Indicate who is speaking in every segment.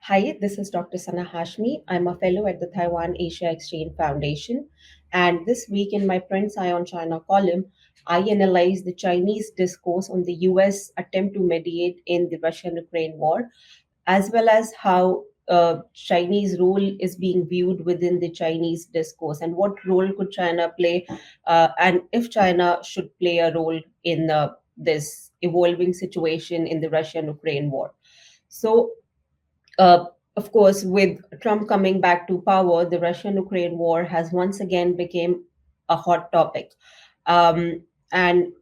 Speaker 1: Hi, this is Dr. Sana Hashmi. I'm a fellow at the Taiwan Asia Exchange Foundation. And this week in my Print on China column, I analyze the Chinese discourse on the US attempt to mediate in the Russian Ukraine war, as well as how Chinese role is being viewed within the Chinese discourse and what role could China play, and if China should play a role in this evolving situation in the Russian Ukraine war. So, uh, of course, with Trump coming back to power, the Russian-Ukraine war has once again become a hot topic, and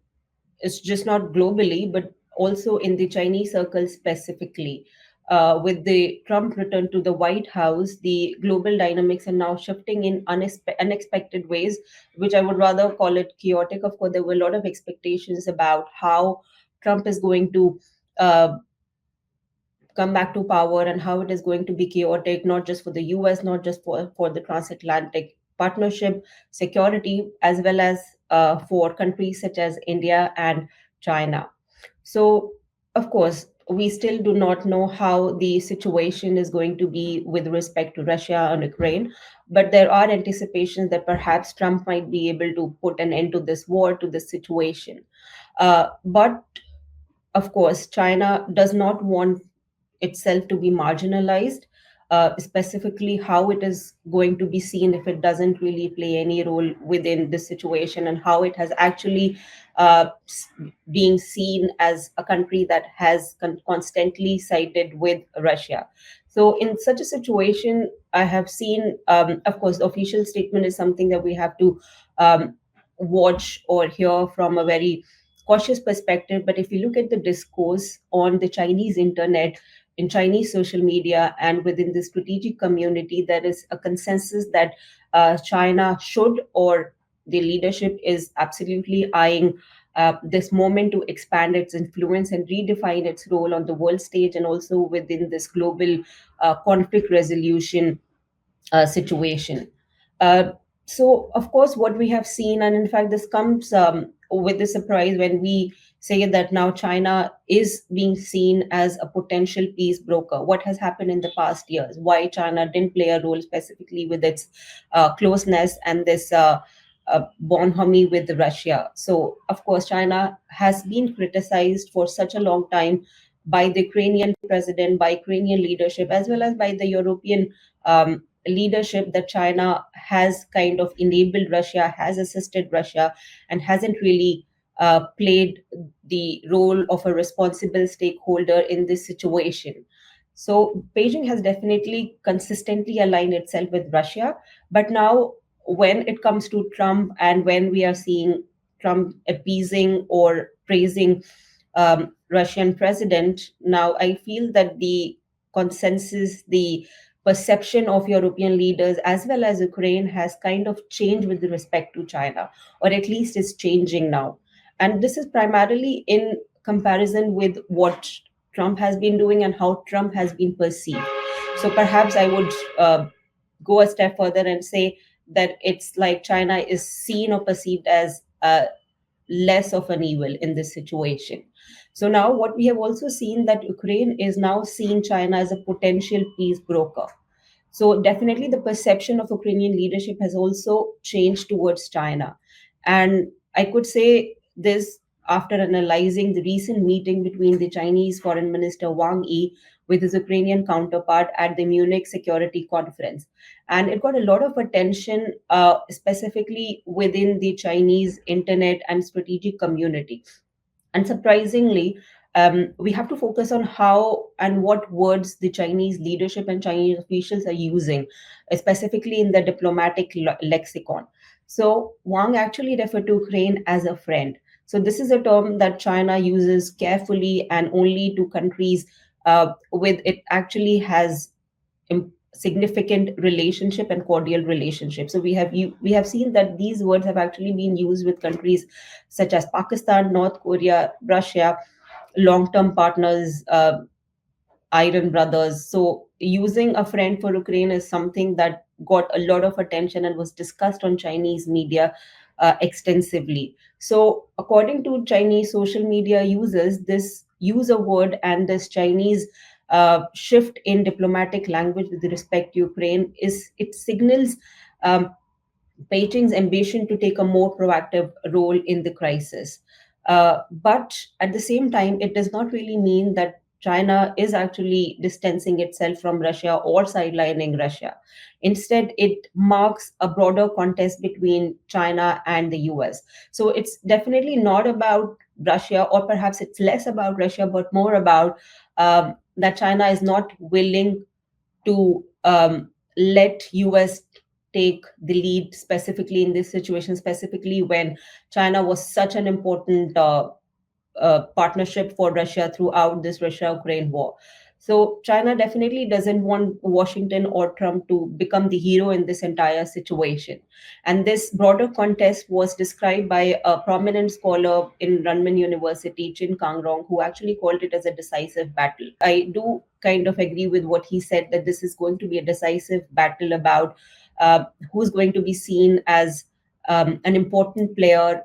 Speaker 1: it's just not globally, but also in the Chinese circle specifically. With the Trump return to the White House, the global dynamics are now shifting in unexpected ways, which I would rather call it chaotic. Of course, there were a lot of expectations about how Trump is going to uh, come back to power and how it is going to be chaotic, not just for the US, not just for the transatlantic partnership, security, as well as for countries such as India and China. So, of course, we still do not know how the situation is going to be with respect to Russia and Ukraine, but there are anticipations that perhaps Trump might be able to put an end to this war, to this situation. But of course, China does not want itself to be marginalized, specifically how it is going to be seen if it doesn't really play any role within this situation, and how it has actually being seen as a country that has constantly sided with Russia. So, in such a situation, I have seen, of course, the official statement is something that we have to um, watch or hear from a very cautious perspective. But if you look at the discourse on the Chinese internet, in Chinese social media, and within the strategic community, there is a consensus that China should, or the leadership is absolutely eyeing this moment to expand its influence and redefine its role on the world stage and also within this global conflict resolution situation. Uh, so, of course, what we have seen, and in fact, this comes with a surprise when we say that now China is being seen as a potential peace broker. What has happened in the past years? Why China didn't play a role specifically with its closeness and this bonhomie with Russia. So, of course, China has been criticized for such a long time by the Ukrainian president, by Ukrainian leadership, as well as by the European leadership, that China has kind of enabled Russia, has assisted Russia, and hasn't really played the role of a responsible stakeholder in this situation. So Beijing has definitely consistently aligned itself with Russia, but now when it comes to Trump and when we are seeing Trump appeasing or praising Russian president, now I feel that the consensus, the perception of European leaders as well as Ukraine has kind of changed with respect to China, or at least is changing now. And this is primarily in comparison with what Trump has been doing and how Trump has been perceived. So perhaps I would go a step further and say that it's like China is seen or perceived as less of an evil in this situation. So now what we have also seen that Ukraine is now seeing China as a potential peace broker. So definitely the perception of Ukrainian leadership has also changed towards China. And I could say this after analyzing the recent meeting between the Chinese Foreign Minister Wang Yi with his Ukrainian counterpart at the Munich Security Conference. And it got a lot of attention, specifically within the Chinese internet and strategic community. And surprisingly, we have to focus on how and what words the Chinese leadership and Chinese officials are using, specifically in the diplomatic lexicon. So Wang actually referred to Ukraine as a friend. So this is a term that China uses carefully and only to countries with it actually has significant relationship and cordial relationship. So we have seen that these words have actually been used with countries such as Pakistan, North Korea, Russia, long-term partners, iron brothers. So using a friend for Ukraine is something that got a lot of attention and was discussed on Chinese media extensively. So according to Chinese social media users, this use a word and this Chinese shift in diplomatic language with respect to Ukraine is it signals um, Beijing's ambition to take a more proactive role in the crisis. But at the same time, it does not really mean that China is actually distancing itself from Russia or sidelining Russia. Instead, it marks a broader contest between China and the US. So it's definitely not about Russia, or perhaps it's less about Russia, but more about that China is not willing to let US take the lead specifically in this situation, specifically when China was such an important partnership for Russia throughout this Russia-Ukraine war. So China definitely doesn't want Washington or Trump to become the hero in this entire situation. And this broader contest was described by a prominent scholar in Runman University, Chin Kangrong, who actually called it as a decisive battle. I do kind of agree with what he said, that this is going to be a decisive battle about who's going to be seen as an important player,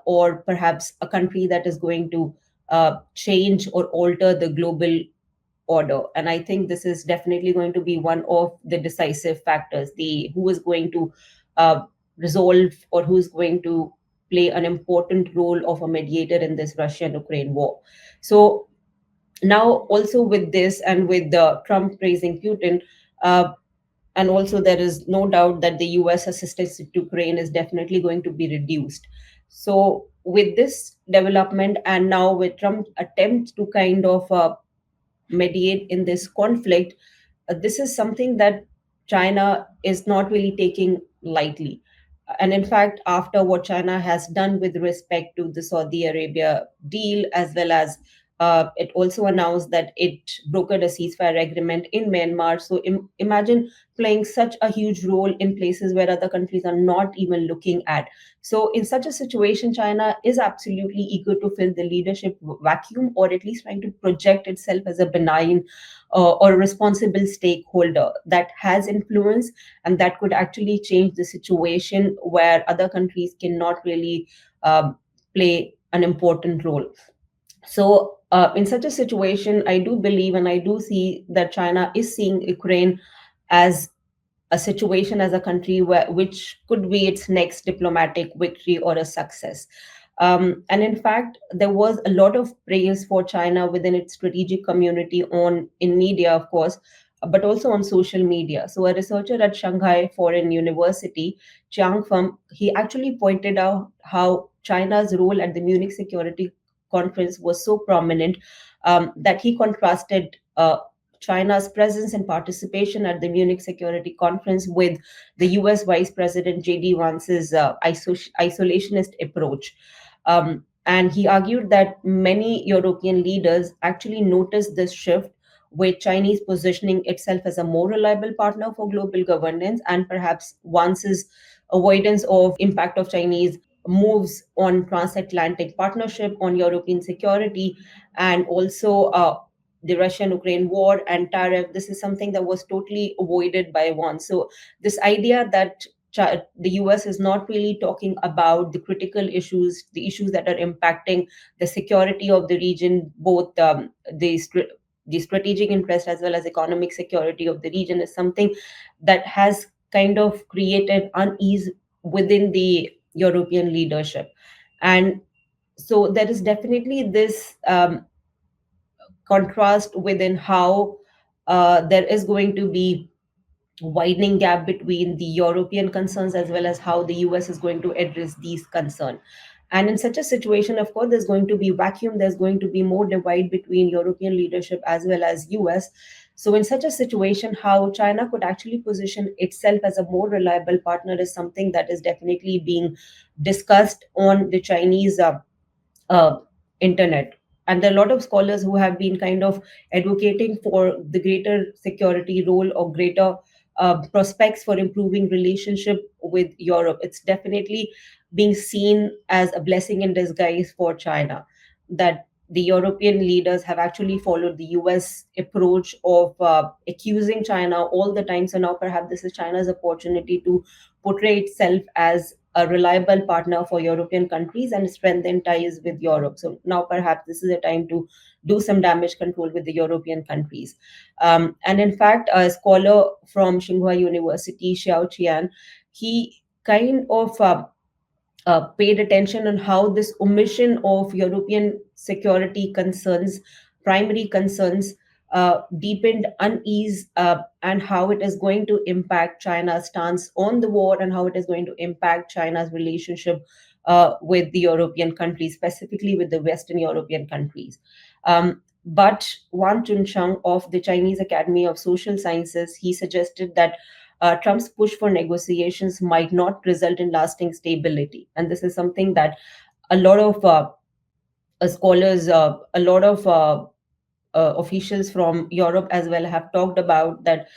Speaker 1: or perhaps a country that is going to change or alter the global order. And I think this is definitely going to be one of the decisive factors, the who is going to uh, resolve, or who is going to play an important role of a mediator in this Russian Ukraine war. So now, also with this, and with the Trump praising Putin, uh, and also there is no doubt that the US assistance to Ukraine is definitely going to be reduced. So with this development, and now with Trump's attempt to kind of mediate in this conflict, this is something that China is not really taking lightly. And in fact, after what China has done with respect to the Saudi Arabia deal, as well as it also announced that it brokered a ceasefire agreement in Myanmar. So imagine playing such a huge role in places where other countries are not even looking at. So, in such a situation, China is absolutely eager to fill the leadership vacuum, or at least trying to project itself as a benign or responsible stakeholder that has influence, and that could actually change the situation where other countries cannot really play an important role. So, in such a situation, I do believe and I do see that China is seeing Ukraine as a situation, as a country which could be its next diplomatic victory or a success. And in fact, there was a lot of praise for China within its strategic community, on in media, of course, but also on social media. So a researcher at Shanghai Foreign University, Chiang Feng, he actually pointed out how China's role at the Munich Security Conference was so prominent, that he contrasted China's presence and participation at the Munich Security Conference with the US Vice President J.D. Vance's isolationist approach. And he argued that many European leaders actually noticed this shift, with Chinese positioning itself as a more reliable partner for global governance, and perhaps Vance's avoidance of impact of Chinese moves on transatlantic partnership, on European security, and also the Russian Ukraine war and tariff. This is something that was totally avoided by one. So, this idea that the US is not really talking about the critical issues, the issues that are impacting the security of the region, both the strategic interest as well as economic security of the region, is something that has kind of created unease within the European leadership. And so there is definitely this contrast within how there is going to be widening gap between the European concerns, as well as how the US is going to address these concerns. And in such a situation, of course, there's going to be vacuum, there's going to be more divide between European leadership as well as US. So in such a situation, how China could actually position itself as a more reliable partner is something that is definitely being discussed on the Chinese uh, internet. And there are a lot of scholars who have been kind of advocating for the greater security role, or greater prospects for improving relationship with Europe. It's definitely being seen as a blessing in disguise for China, that the European leaders have actually followed the US approach of accusing China all the time. So now perhaps this is China's opportunity to portray itself as a reliable partner for European countries and strengthen ties with Europe. So now perhaps this is a time to do some damage control with the European countries. And in fact, a scholar from Tsinghua University, Xiao Qian, he kind of paid attention on how this omission of European security concerns, primary concerns, deepened unease, and how it is going to impact China's stance on the war and how it is going to impact China's relationship with the European countries, specifically with the Western European countries. But Wang Chunchang of the Chinese Academy of Social Sciences, he suggested that Trump's push for negotiations might not result in lasting stability. And this is something that a lot of scholars, a lot of officials from Europe as well have talked about that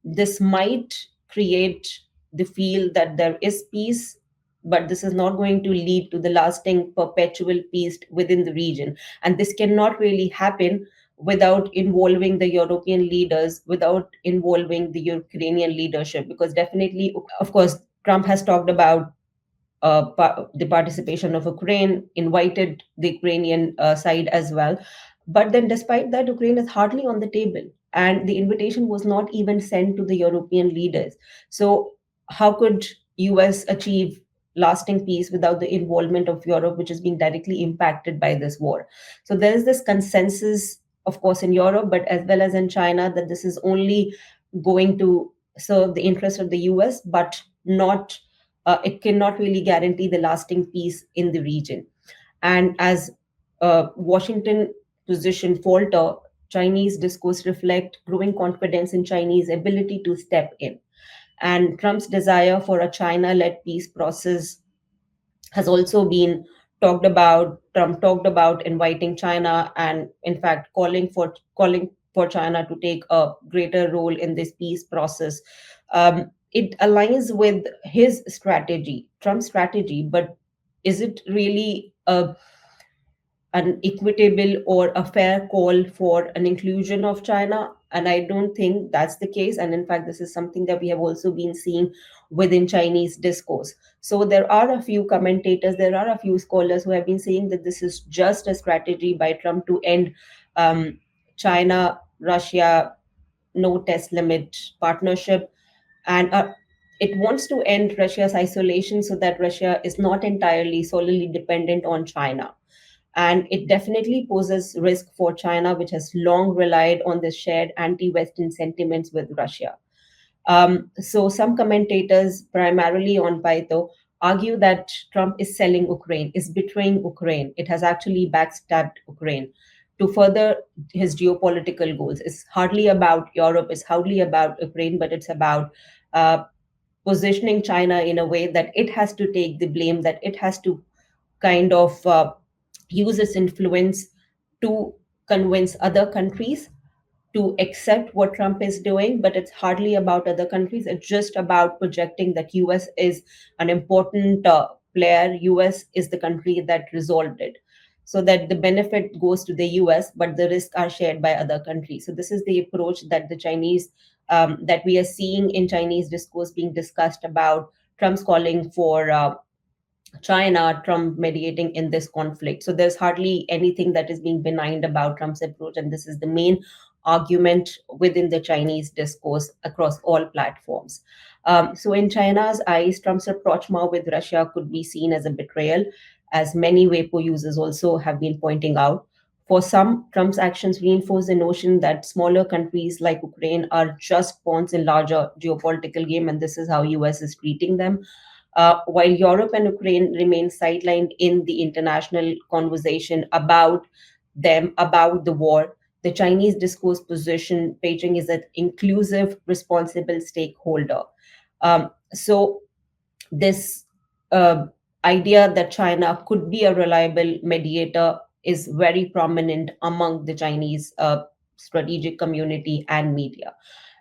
Speaker 1: this might create the feel that there is peace, but this is not going to lead to the lasting perpetual peace within the region. And this cannot really happen without involving the European leaders, without involving the Ukrainian leadership, because definitely, of course, Trump has talked about the participation of Ukraine, invited the Ukrainian side as well. But then, despite that, Ukraine is hardly on the table, and the invitation was not even sent to the European leaders. So, how could US achieve lasting peace without the involvement of Europe, which is being directly impacted by this war? So, there is this consensus, of course, in Europe, but as well as in China, that this is only going to serve the interest of the US, but not it cannot really guarantee the lasting peace in the region. And as Washington position falter, Chinese discourse reflect growing confidence in Chinese ability to step in. And Trump's desire for a China-led peace process has also been talked about. Trump talked about inviting China and, in fact, calling for China to take a greater role in this peace process. It aligns with his strategy, Trump's strategy, but is it really an equitable or a fair call for an inclusion of China? And I don't think that's the case. And in fact, this is something that we have also been seeing within Chinese discourse. So there are a few commentators, there are a few scholars who have been saying that this is just a strategy by Trump to end China, Russia, no test limit partnership. And it wants to end Russia's isolation so that Russia is not entirely solely dependent on China. And it definitely poses risk for China, which has long relied on the shared anti-Western sentiments with Russia. So some commentators, primarily on Paito, argue that Trump is selling Ukraine, is betraying Ukraine. It has actually backstabbed Ukraine to further his geopolitical goals. It's hardly about Europe, it's hardly about Ukraine, but it's about uh, positioning China in a way that it has to take the blame, that it has to kind of use its influence to convince other countries to accept what Trump is doing, but it's hardly about other countries. It's just about projecting that US is an important player. US is the country that resolved it. So that the benefit goes to the US, but the risks are shared by other countries. So this is the approach that the Chinese that we are seeing in Chinese discourse being discussed about. Trump's calling for China, Trump mediating in this conflict. So there's hardly anything that is being benign about Trump's approach, and this is the main argument within the Chinese discourse across all platforms. So in China's eyes, Trump's rapprochement with Russia could be seen as a betrayal, as many Weibo users also have been pointing out. For some, Trump's actions reinforce the notion that smaller countries like Ukraine are just pawns in larger geopolitical game, and this is how US is treating them. While Europe and Ukraine remain sidelined in the international conversation about them, about the war, the Chinese discourse position Beijing is an inclusive, responsible stakeholder. So, this idea that China could be a reliable mediator is very prominent among the Chinese strategic community and media.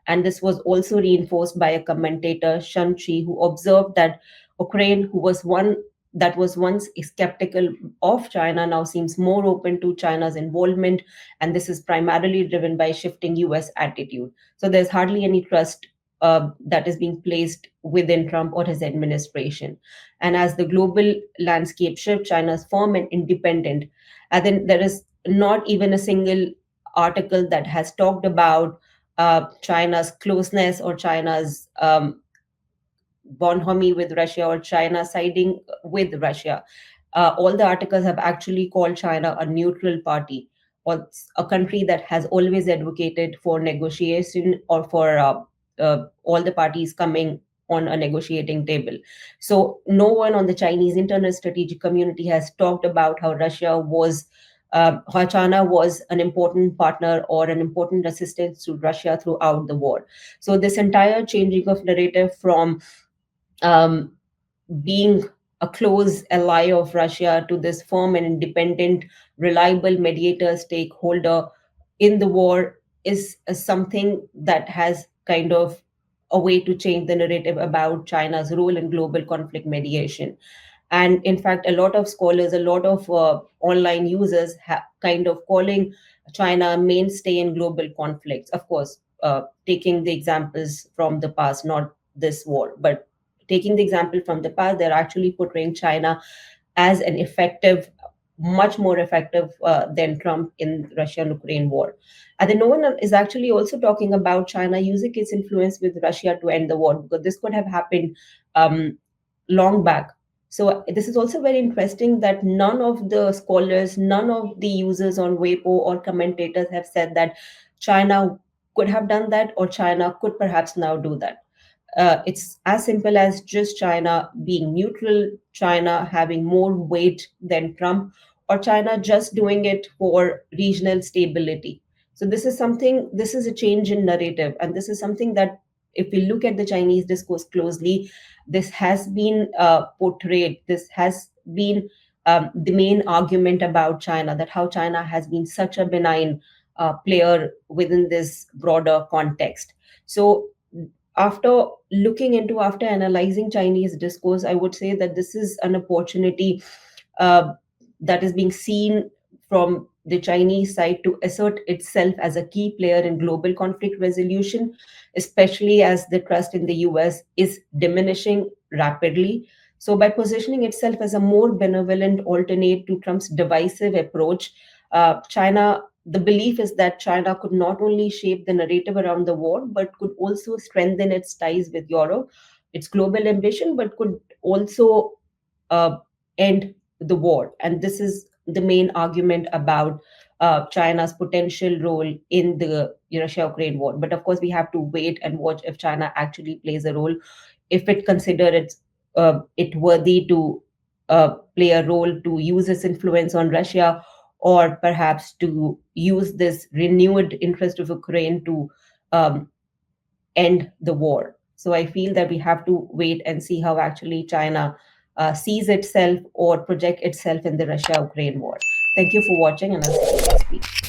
Speaker 1: And this was also reinforced by a commentator, Shan Chi, who observed that Ukraine, who was one that was once skeptical of China, now seems more open to China's involvement. And this is primarily driven by shifting US attitude. So there's hardly any trust that is being placed within Trump or his administration. And as the global landscape shifts, China's firm and independent. And then there is not even a single article that has talked about China's closeness or China's bonhomie with Russia or China siding with Russia. All the articles have actually called China a neutral party or a country that has always advocated for negotiation or for all the parties coming on a negotiating table. So no one on the Chinese internal strategic community has talked about how how China was an important partner or an important assistance to Russia throughout the war. So this entire changing of narrative from um, being a close ally of Russia to this firm and independent, reliable mediator stakeholder in the war is something that has kind of a way to change the narrative about China's role in global conflict mediation. And in fact, a lot of scholars, a lot of online users kind of calling China a mainstay in global conflicts. Of course, taking the examples from the past, not this war, but taking the example from the past, they're actually portraying China as an effective, much more effective than Trump in Russia-Ukraine war. And then no one is actually also talking about China using its influence with Russia to end the war, because this could have happened long back. So this is also very interesting that none of the scholars, none of the users on Weibo or commentators have said that China could have done that or China could perhaps now do that. It's as simple as just China being neutral, China having more weight than Trump, or China just doing it for regional stability. So this is a change in narrative. And this is something that, if we look at the Chinese discourse closely, this has been portrayed, this has been the main argument about China, that how China has been such a benign player within this broader context. So after after analyzing Chinese discourse, I would say that this is an opportunity uh, that is being seen from the Chinese side to assert itself as a key player in global conflict resolution, especially as the trust in the US is diminishing rapidly. So, by positioning itself as a more benevolent alternate to Trump's divisive approach, the belief is that China could not only shape the narrative around the war, but could also strengthen its ties with Europe, its global ambition, but could also uh, end the war. And this is the main argument about China's potential role in the Russia-Ukraine war. But of course, we have to wait and watch if China actually plays a role, if it considers it worthy to play a role to use its influence on Russia, or perhaps to use this renewed interest of Ukraine to um, end the war. So I feel that we have to wait and see how actually China sees itself or project itself in the Russia-Ukraine war. Thank you for watching, and I'll see you next week.